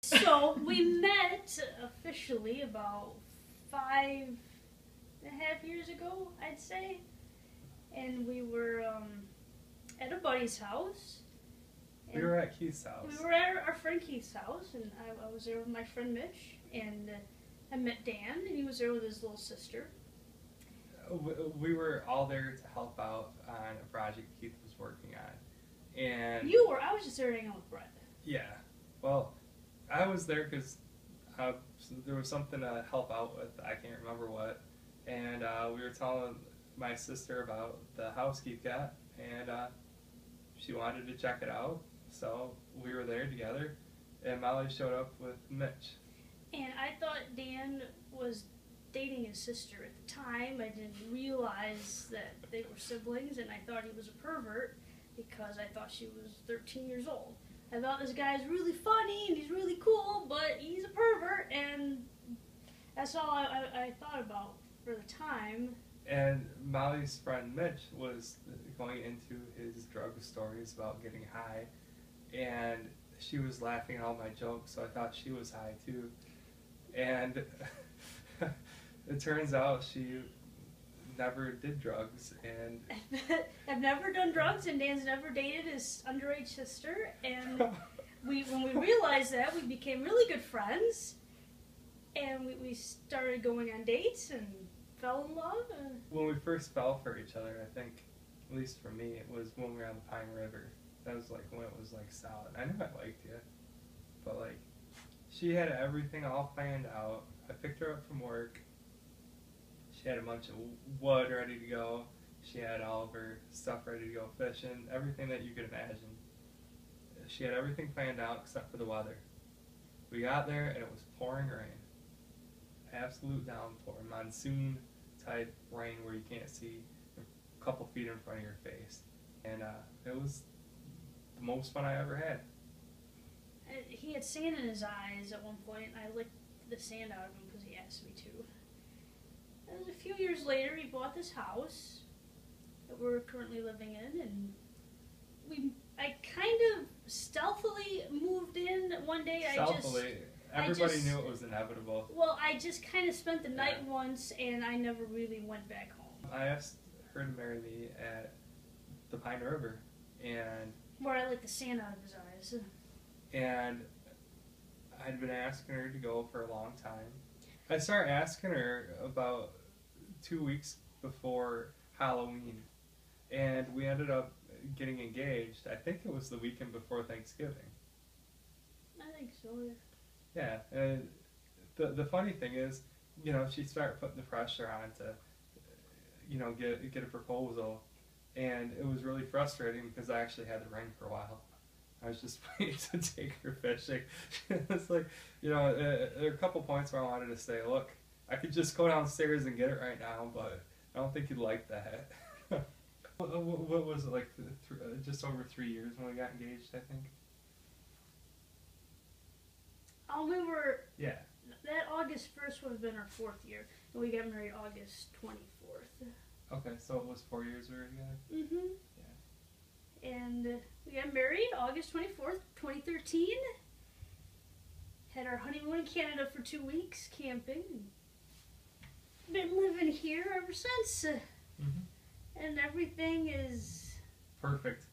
So we met officially about 5.5 years ago, I'd say, and we were at a buddy's house. We were at Keith's house. We were at our friend Keith's house, and I was there with my friend Mitch, and I met Dan, and he was there with his little sister. We were all there to help out on a project Keith was working on. And You were. I was just there hanging out with Brett. yeah, well, I was there because there was something to help out with. I can't remember what. And we were telling my sister about the house Keith got, and she wanted to check it out. So we were there together, and Molly showed up with Mitch. And I thought Dan was dating his sister at the time. I didn't realize that they were siblings, and I thought he was a pervert because I thought she was 13 years old. I thought this guy's really funny and he's really cool, but he's a pervert, and that's all I thought about for the time. And Molly's friend Mitch was going into his drug stories about getting high, and she was laughing at all my jokes, so I thought she was high too. And it turns out she never did drugs, and I've never done drugs, and Dan's never dated his underage sister, and when we realized that, we became really good friends, and we started going on dates and fell in love. When we first fell for each other, I think, at least for me, it was when we were on the Pine River. That was like when it was like solid. I knew I liked you, but like she had everything all planned out. I picked her up from work. She had a bunch of wood ready to go. She had all of her stuff ready to go fishing, everything that you could imagine. She had everything planned out except for the weather. We got there and it was pouring rain. Absolute downpour, monsoon type rain where you can't see a couple feet in front of your face. And it was the most fun I ever had. He had sand in his eyes at one point. I licked the sand out of him because he asked me to. And a few years later, he bought this house that we're currently living in, and I kind of stealthily moved in one day. Stealthily? Everybody knew it was inevitable. Well, I just kind of spent the night once, and I never really went back home. I asked her to marry me at the Pine River, and where I licked the sand out of his eyes. And I'd been asking her to go for a long time. I started asking her about 2 weeks before Halloween, and we ended up getting engaged. I think it was the weekend before Thanksgiving. I think so. Yeah, and the funny thing is, you know, she started putting the pressure on to, you know, get a proposal, and it was really frustrating because I actually had the ring for a while. I was just waiting to take her fishing. It's like, you know, there are a couple points where I wanted to say, look, I could just go downstairs and get it right now, but I don't think you'd like that. What was it, like just over 3 years when we got engaged, I think? We were... Yeah. That August 1st would have been our 4th year, and we got married August 24th. Okay, so it was 4 years we were together? Mm-hmm. Yeah. And we got married August 24th, 2013. Had our honeymoon in Canada for 2 weeks, camping. Been living here ever since. Mm-hmm. And everything is... perfect.